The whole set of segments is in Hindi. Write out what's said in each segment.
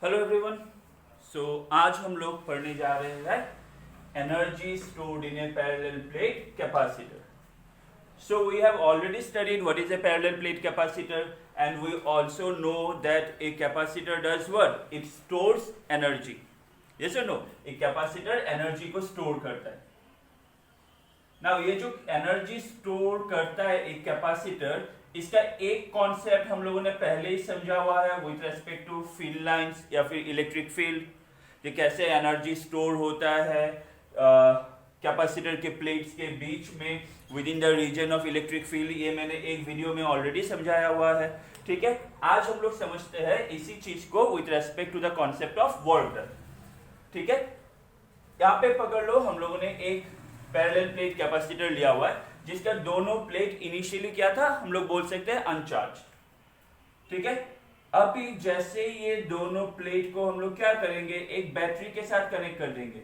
Hello everyone. आज हम लोग पढ़ने जा रहे हैं energy stored in a parallel plate capacitor. So we have already studied what is a parallel plate capacitor, and we also know that a capacitor does what? It stores energy. Yes or no? एक capacitor energy को store करता है. Now ये जो energy store करता है एक capacitor, इसका एक कॉन्सेप्ट हम लोगों ने पहले ही समझा हुआ है with respect to field lines या फिर इलेक्ट्रिक फील्ड, कि कैसे एनर्जी स्टोर होता है कैपेसिटर के प्लेट्स के बीच में within the region of electric field. ये मैंने एक वीडियो में ऑलरेडी समझाया हुआ है. ठीक है, आज हम लोग समझते हैं इसी चीज को with respect to the concept of work done. ठीक है, यहाँ पे पकड़ लो, हम लोगों ने एक पैरेलल प्लेट कैपेसिटर लिया हुआ है जिसका दोनों प्लेट इनिशियली क्या था, हम लोग बोल सकते हैं अनचार्ज. ठीक है, अभी जैसे ये दोनों प्लेट को हम लोग क्या करेंगे, एक बैटरी के साथ कनेक्ट कर देंगे.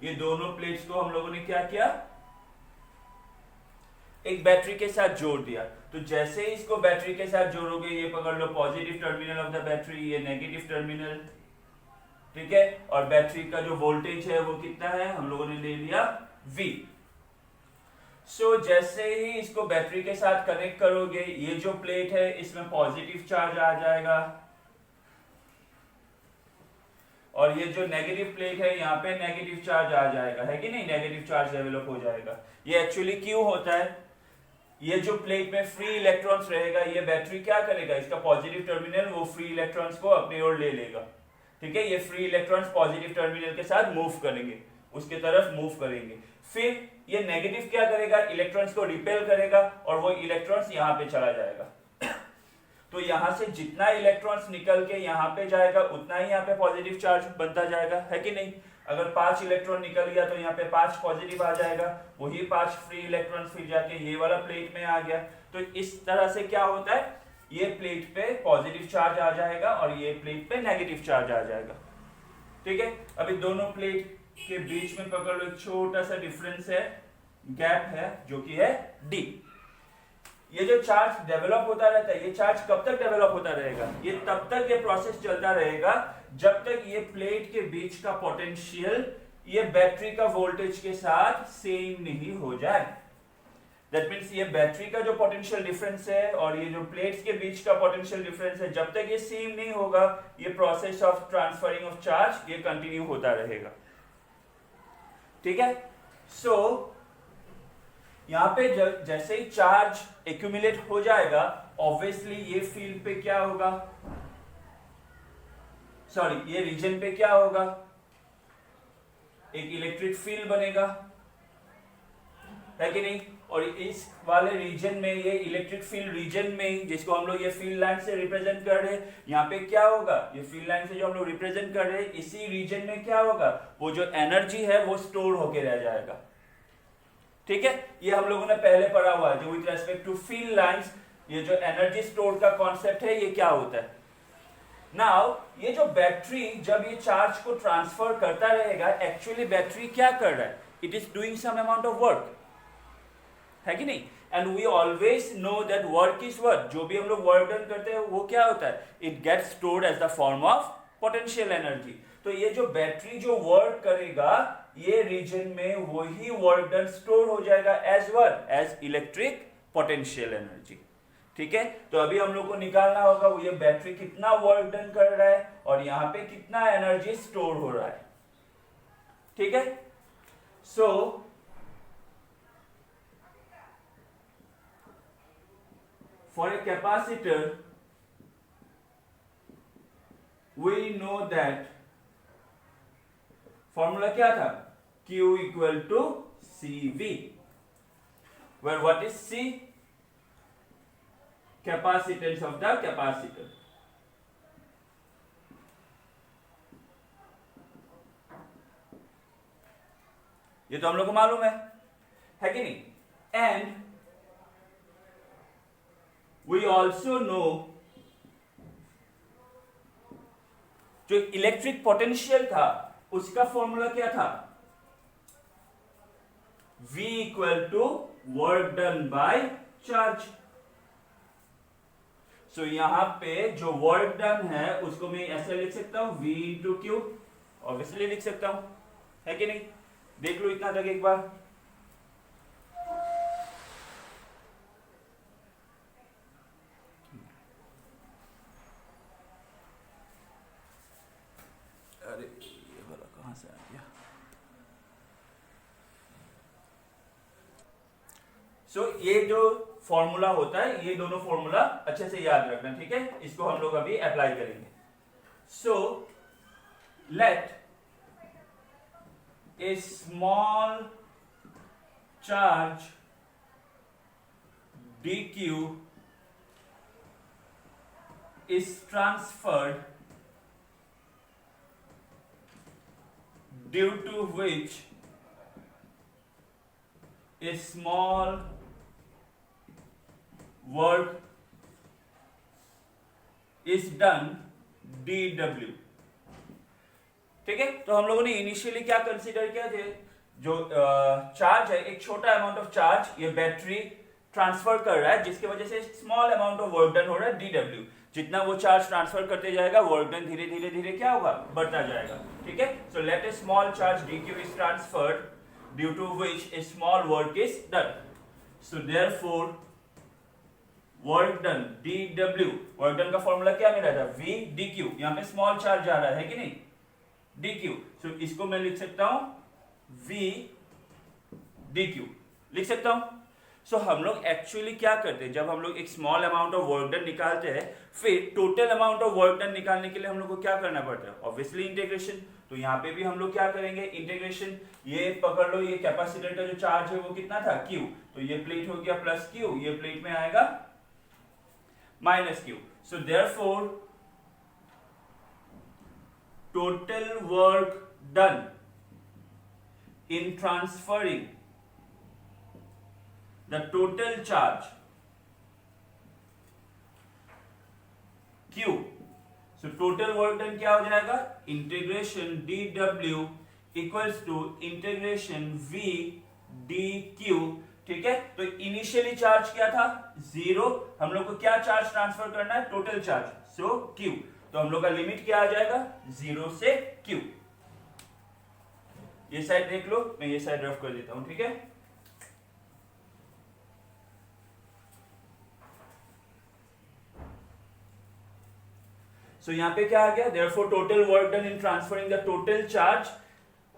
ये दोनों प्लेट्स को हम लोगों ने क्या किया, एक बैटरी के साथ जोड़ दिया. तो जैसे ही इसको बैटरी के साथ जोड़ोगे, ये पकड़ लो positive terminal of the battery, ये नेगेटिव टर्मिनल. ठीक है, और बैटरी का जो वोल्टेज है वो कितना है, हम लोगों ने ले लिया V. जैसे ही इसको बैटरी के साथ कनेक्ट करोगे, ये जो प्लेट है इसमें पॉजिटिव चार्ज आ जाएगा, और ये जो नेगेटिव प्लेट है यहाँ पे नेगेटिव चार्ज आ जाएगा, है कि नहीं, नेगेटिव चार्ज डेवलप हो जाएगा. ये एक्चुअली क्यों होता है, ये जो प्लेट में फ्री इलेक्ट्रॉन्स रहेगा, ये बैटरी क्या करेगा, इसका पॉजिटिव टर्मिनल वो फ्री इलेक्ट्रॉन्स को अपनी ओर ले लेगा. ठीक है, ये फ्री इलेक्ट्रॉन्स पॉजिटिव टर्मिनल के साथ मूव करेंगे, उसके तरफ मूव करेंगे. फिर ये नेगेटिव क्या करेगा, इलेक्ट्रॉन्स को रिपेल करेगा, और वो इलेक्ट्रॉन्स यहाँ पे चला जाएगा. तो यहाँ से जितना इलेक्ट्रॉन्स निकल के यहाँ पे जाएगा, उतना ही यहाँ पे पॉजिटिव चार्ज बनता जाएगा, है कि नहीं. अगर 5 इलेक्ट्रॉन निकल गया तो यहाँ पे 5 पॉजिटिव आ जाएगा, वही 5 फ्री इलेक्ट्रॉन्स फिर जाके ये वाला प्लेट में आ गया. तो इस तरह से क्या होता है, ये प्लेट पे पॉजिटिव चार्ज आ जाएगा और ये प्लेट पे नेगेटिव चार्ज आ जाएगा. ठीक है, अभी दोनों प्लेट के बीच में पकड़ लो, एक छोटा सा डिफरेंस है, गैप है, जो कि है D. ये जो चार्ज डेवलप होता रहता है, ये चार्ज कब तक डेवलप होता रहेगा, ये तब तक ये प्रोसेस चलता रहेगा जब तक ये प्लेट के बीच का पोटेंशियल ये बैटरी का वोल्टेज के साथ सेम नहीं हो जाए. दैट मीन्स ये बैटरी का जो पोटेंशियल डिफरेंस है और ये जो प्लेट्स के बीच का पोटेंशियल डिफरेंस है, जब तक ये सेम नहीं होगा, ये process of transferring of charge ये कंटिन्यू होता रहेगा. ठीक है, यहां पे जैसे ही चार्ज एक्यूमुलेट हो जाएगा, ऑब्वियसली ये फील्ड पे क्या होगा, सॉरी ये रीजन पे क्या होगा, एक इलेक्ट्रिक फील्ड बनेगा, है कि नहीं. और इस वाले रीजन में, ये इलेक्ट्रिक फील्ड रीजन में, जिसको हम लोग ये फील्ड लाइन से रिप्रेजेंट कर रहे हैं, यहाँ पे क्या होगा, ये फील्ड लाइन से जो हम लोग रिप्रेजेंट कर रहे हैं, इसी रीजन में क्या होगा, वो जो एनर्जी है वो स्टोर होके रह जाएगा. ठीक है, ये हम लोगों ने पहले पढ़ा हुआ है, जो with respect to field lines ये जो एनर्जी स्टोर का कॉन्सेप्ट है, ये क्या होता है. नाउ ये जो बैटरी जब ये चार्ज को ट्रांसफर करता रहेगा, एक्चुअली बैटरी क्या कर रहा है, it is doing some amount of work, है कि नहीं. And we always know that work is work. जो भी हम लोग वर्क डन करते हैं वो क्या होता है, it gets stored as the form of potential energy. तो ये जो बैटरी जो वर्क करेगा, ये रीजन में वही वर्क डन स्टोर हो जाएगा as work, as electric potential energy. ठीक है, तो अभी हम लोग को निकालना होगा वो ये बैटरी कितना वर्क डन कर रहा है और यहाँ पे कितना एनर्जी स्टोर हो रहा है. ठीक है, सो for a capacitor we know that formula क्या था, Q equal to CV, where what is C, capacitance of the capacitor. ये तो हम लोग को मालूम है कि नहीं. एंड we also know जो इलेक्ट्रिक पोटेंशियल था उसका फॉर्मूला क्या था, V equal to work done by charge. So यहां पे जो वर्क डन है उसको मैं ऐसे लिख सकता हूं v इंटू क्यू, ऑब्वियसली लिख सकता हूं, है कि नहीं? देख लो इतना तक एक बार। अरे ये वाला कहां से आ गया? सो ये जो फॉर्मूला होता है, ये दोनों फॉर्मूला अच्छे से याद रखना, ठीक है? इसको हम लोग अभी अप्लाई करेंगे। सो let a small charge dq is transferred due to which a small work is done dw। ठीक है, तो हम लोगों ने इनिशियली क्या कंसीडर किया थे, जो चार्ज है, एक छोटा अमाउंट ऑफ चार्ज ये बैटरी ट्रांसफर कर रहा है, जिसकी वजह से small amount of work done हो रहा है dw। जितना वो चार्ज ट्रांसफर करते जाएगा वर्क डन धीरे धीरे धीरे क्या होगा, बढ़ता जाएगा। ठीक है, so let a small charge dq is transferred due to which a small work is done. So therefore work done dw, work done का फॉर्मूला क्या मिला था, v dq। यहां पे स्मॉल चार्ज जा रहा है कि नहीं, dq। सो इसको मैं लिख सकता हूं v dq, लिख सकता हूं। सो हम लोग एक्चुअली क्या करते हैं, जब हम लोग एक small amount of work done निकालते हैं, फिर total amount of work done निकालने के लिए हम लोग को क्या करना पड़ता है, ऑब्वियसली इंटीग्रेशन। तो यहाँ पे भी हम लोग क्या करेंगे, इंटीग्रेशन। ये पकड़ लो, ये कैपेसिटर का जो चार्ज है वो कितना था, Q। तो ये प्लेट हो गया प्लस Q, ये प्लेट में आएगा minus Q। So therefore total work done in transferring the total charge Q, so total work done क्या हो जाएगा, integration dw equals to integration v dq। ठीक है, तो इनिशियली चार्ज क्या था, 0। हम लोग को क्या चार्ज ट्रांसफर करना है, टोटल चार्ज, सो q। तो हम लोग का लिमिट क्या आ जाएगा, 0 से q। ये साइड देख लो, मैं ये साइड रफ कर देता हूं, ठीक है। सो यहां पे क्या आ गया, therefore total work done in transferring the total charge,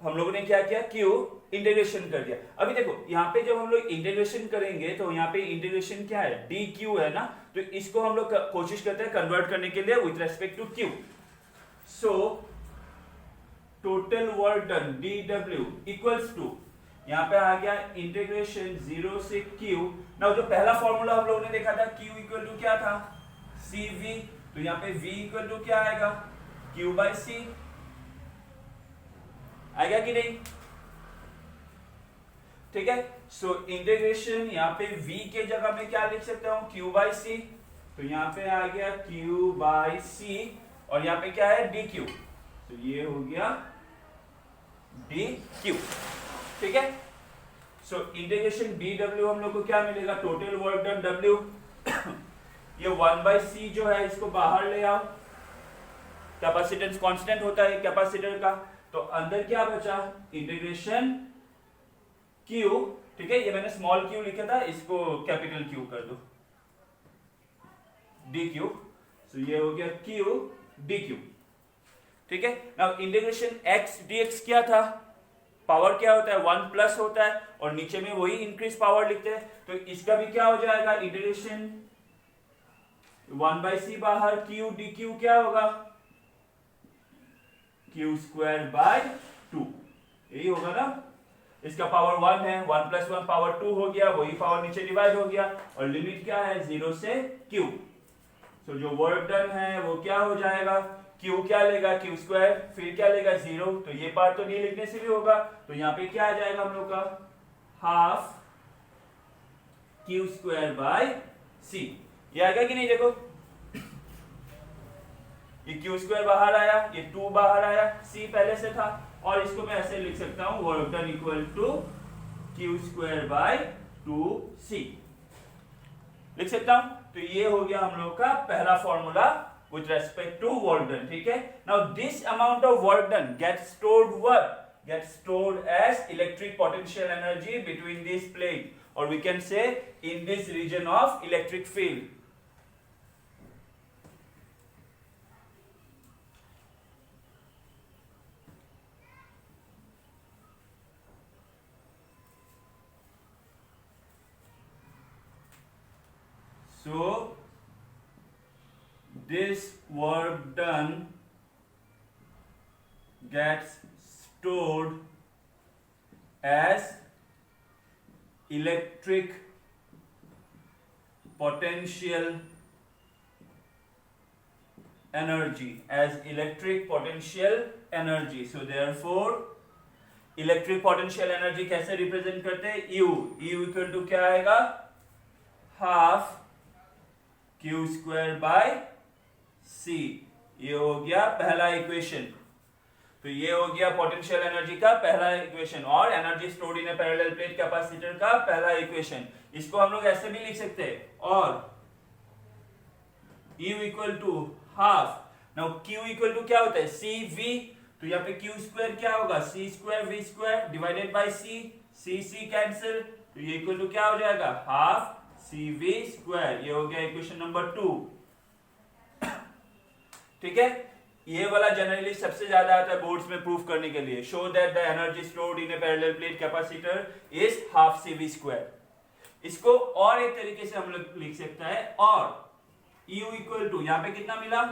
हम लोगों ने क्या किया, Q इंटीग्रेशन कर दिया। अभी देखो यहाँ पे जब हम लोग इंटीग्रेशन करेंगे तो यहाँ पे इंटीग्रेशन क्या है, dq है ना, तो इसको हम लोग कोशिश करते हैं कन्वर्ट करने के लिए with respect to Q। So total work done dw equals to, यहाँ पे आ गया इंटीग्रेशन 0 से Q। नाउ जो पहला फॉर्मूला हम लोगों ने देखा था, Q इक्वल टू क्या था, CV। तो यहाँ पे v इक्वल टू क्या आएगा, Q बाय C आएगा कि नहीं, ठीक है। सो इंटीग्रेशन यहाँ पे v के जगह में क्या लिख सकता हूं, Q बाय C। तो यहाँ पे आ गया Q बाय C और यहाँ पे क्या है, dq। तो ये हो गया dq, ठीक है। सो इंटीग्रेशन dw हम लोग को क्या मिलेगा, टोटल वर्क डन w। ये 1/c जो है इसको बाहर ले आओ, कैपेसिटेंस कांस्टेंट होता है कैपेसिटर का, तो अंदर क्या बचा, इंटीग्रेशन q। ठीक है, ये मैंने स्मॉल q लिखा था, इसको कैपिटल Q कर दो, dq। सो ये हो गया q dq, ठीक है। नाउ इंटीग्रेशन x dx क्या था, पावर क्या होता है, 1 प्लस होता है और नीचे में वही इंक्रीज पावर लिखते हैं। तो इसका भी क्या हो जाएगा, इंटीग्रेशन 1/c बाहर, q dq क्या होगा, q स्क्वायर बाय 2, यही होगा ना। इसका पावर 1 है, 1 प्लस 1 पावर 2 हो गया, वही पावर नीचे डिवाइड हो गया और लिमिट क्या है, 0 से q। तो जो वर्क डन है वो क्या हो जाएगा, q क्या लेगा, q स्क्वायर, फिर क्या लेगा 0। तो ये पार्ट तो नहीं लिखने से भी होगा, तो यहाँ पे क्या आ जाएगा हम लोग का, half q square by c। ये आएगा कि नहीं, देखो ये q स्क्वायर बाहर आया, ये 2 बाहर आया, c पहले से था, और इसको मैं ऐसे लिख सकता हूं, work done equal to q square by 2। 2c लिख सकता हूं। तो ये हो गया हम लोग का पहला formula with respect to work done, ठीक है। Now this amount of work done gets stored what? Gets stored as electric potential energy between this plate, or we can say in this region of electric field. So this work done gets stored as electric potential energy, so therefore electric potential energy कैसे रिप्रेजेंट करते हैं? U इक्वल टू क्या आएगा? Half Q square by C। ये हो गया पहला इक्वेशन। तो ये हो गया पोटेंशियल एनर्जी का पहला इक्वेशन और energy stored in a parallel plate capacitor का पहला इक्वेशन। इसको हम लोग ऐसे भी लिख सकते हैं, और U equal to half. Now Q equal to क्या होता है? CV। तो यहाँ पे Q स्क्वायर क्या होगा? C square V square divided by C, C cancel, तो ये इक्वल टू क्या हो जाएगा? Half CV square. ये हो गया इक्वेशन नंबर 2, ठीक है। ये वाला जनरली सबसे ज्यादा आता है बोर्ड्स में प्रूफ करने के लिए। Show that the energy stored in a parallel plate capacitor is half CV square. इसको और एक तरीके से हम लोग लिख सकते हैं, और U इक्वल टू यहाँ पे कितना मिला?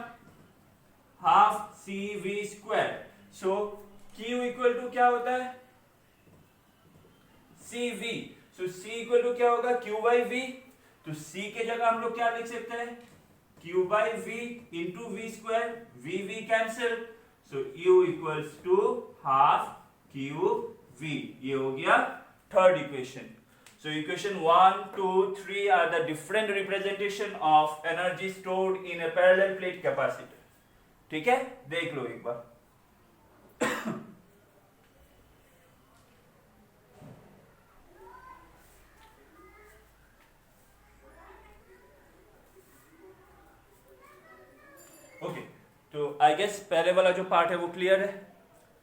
Half CV square. So Q equal to क्या होता है? CV। So C equal to क्या होगा? Q by V। तो C के जगह हम लोग क्या लिख सकते हैं? Q by V into V square, V cancel, so U equals to half Q V। ये हो गया third equation. So equation 1, 2, 3 are the different representation of energy stored in a parallel plate capacitor, ठीक है। देख लो एक बार। ओके, तो आई गेस पहले वाला जो पार्ट है वो क्लियर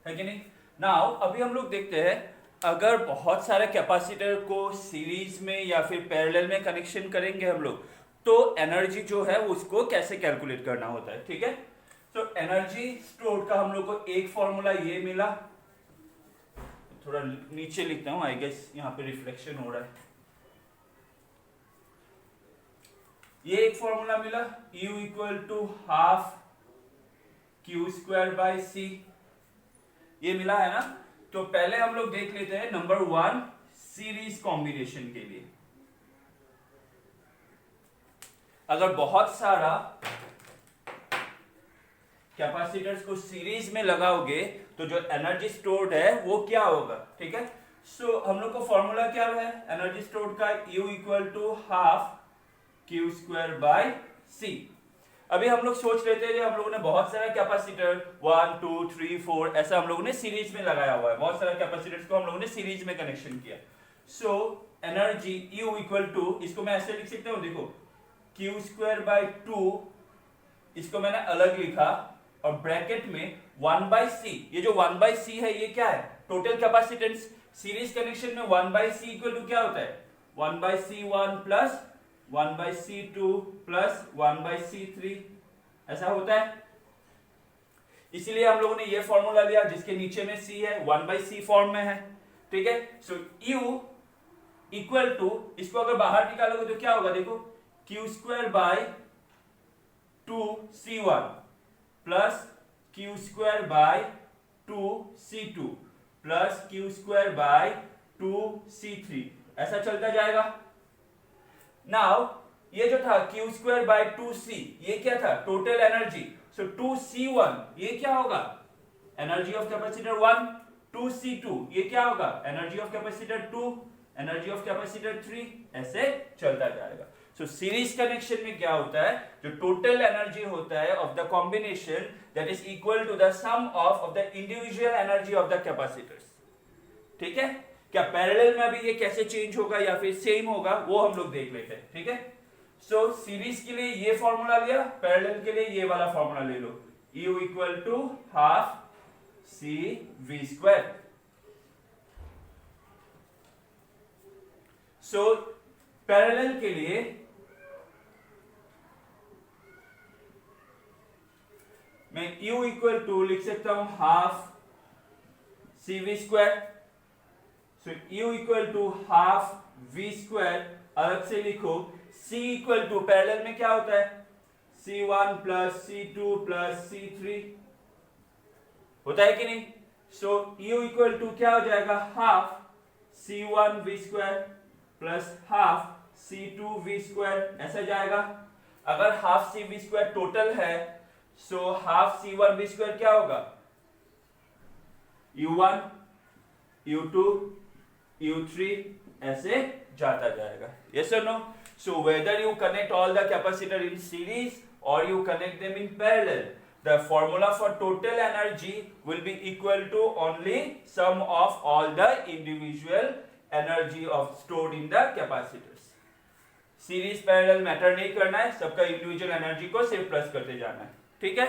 है कि नहीं? नाउ अभी हम लोग देखते हैं, अगर बहुत सारे कैपेसिटर को सीरीज में या फिर पैरेलल में कनेक्शन करेंगे हम लोग, तो एनर्जी जो है उसको कैसे कैलकुलेट करना होता है, ठीक है। तो एनर्जी स्टोर्ड का हम लोग को एक फॉर्मूला ये मिला, थोड़ा नीचे लिखता हूं, आई गेस यहाँ पे रिफ्लेक्शन हो रहा है। ये एक फॉर्मूला मिला, U equal to half Q square by C, ये मिला है ना। तो पहले हम लोग देख लेते हैं नंबर 1 सीरीज कॉम्बिनेशन के लिए। अगर बहुत सारा कैपेसिटर्स को सीरीज में लगाओगे तो जो एनर्जी स्टोर्ड है वो क्या होगा, ठीक है। सो हम लोग को फॉर्मूला क्या है एनर्जी स्टोर्ड का? U equal to half Q square by C। अभी हम लोग सोच लेते हैं, हम लोगों ने बहुत सारा कैपेसिटर 1, 2, 3, 4 ऐसा हम लोगों ने सीरीज में लगाया हुआ है, बहुत सारा कैपेसिटर्स को हम लोगों ने सीरीज में कनेक्शन किया। So energy U equal to, इसको मैं ऐसे लिख सकता हूं, देखो Q स्क्वायर बाय 2, इसको मैंने अलग लिखा, और ब्रैकेट में 1 बाय C। ये जो 1 बाय C है ये क्या है? Total capacitance. सीरीज कनेक्शन में 1 बाय C इक्वल टू क्या होता है? 1 by C1 plus 1 by C2 plus 1 by C3, ऐसा होता है। इसीलिए हम लोगों ने ये फॉर्मूला लिया जिसके नीचे में C है, 1 बाय C फॉर्म में है, ठीक है। सो U इक्वल टू, इसको अगर बाहर निकालोगे तो क्या होगा? देखो Q square bye 2C1 plus Q square bye 2C2 plus Q square bye 2C3, ऐसा चलता जाएगा। नाउ ये जो था Q स्क्वायर बाय 2C, ये क्या था? Total energy. सो 2C1 ये क्या होगा? Energy of capacitor 1। 2C2 ये क्या होगा? Energy of capacitor 2, energy of capacitor 3, ऐसे चलता जाएगा। सो सीरीज कनेक्शन में क्या होता है? जो टोटल एनर्जी होता है of the combination that is equal to the sum of the individual energy of the capacitors, ठीक है। क्या पैरेलल में अभी ये कैसे चेंज होगा या फिर सेम होगा वो हम लोग देख लेते हैं, ठीक है। सो सीरीज के लिए ये फॉर्मूला लिया, पैरेलल के लिए ये वाला फॉर्मूला ले लो, U equal to half C V square. So parallel के लिए मैं U इक्वल टू लिख सकता हूं half C V square. So U equal to half V square, अलग से लिखो C इक्वल टू, पैरेलल में क्या होता है, C1 plus C2 plus C3 होता है कि नहीं। सो U इक्वल टू क्या हो जाएगा, half C1 V square plus half C2 V square, ऐसा जाएगा। अगर half C V square total है, so half C1 V square क्या होगा, U1 U2 U3 ऐसे जाता जाएगा, yes or no? So whether you connect all the capacitor in series or you connect them in parallel, the formula for total energy will be equal to only sum of all the individual energy of stored in the capacitors. Series parallel matter नहीं करना है, सबका इंडिविजुअल एनर्जी को सिर्फ प्लस करते जाना है, ठीक है।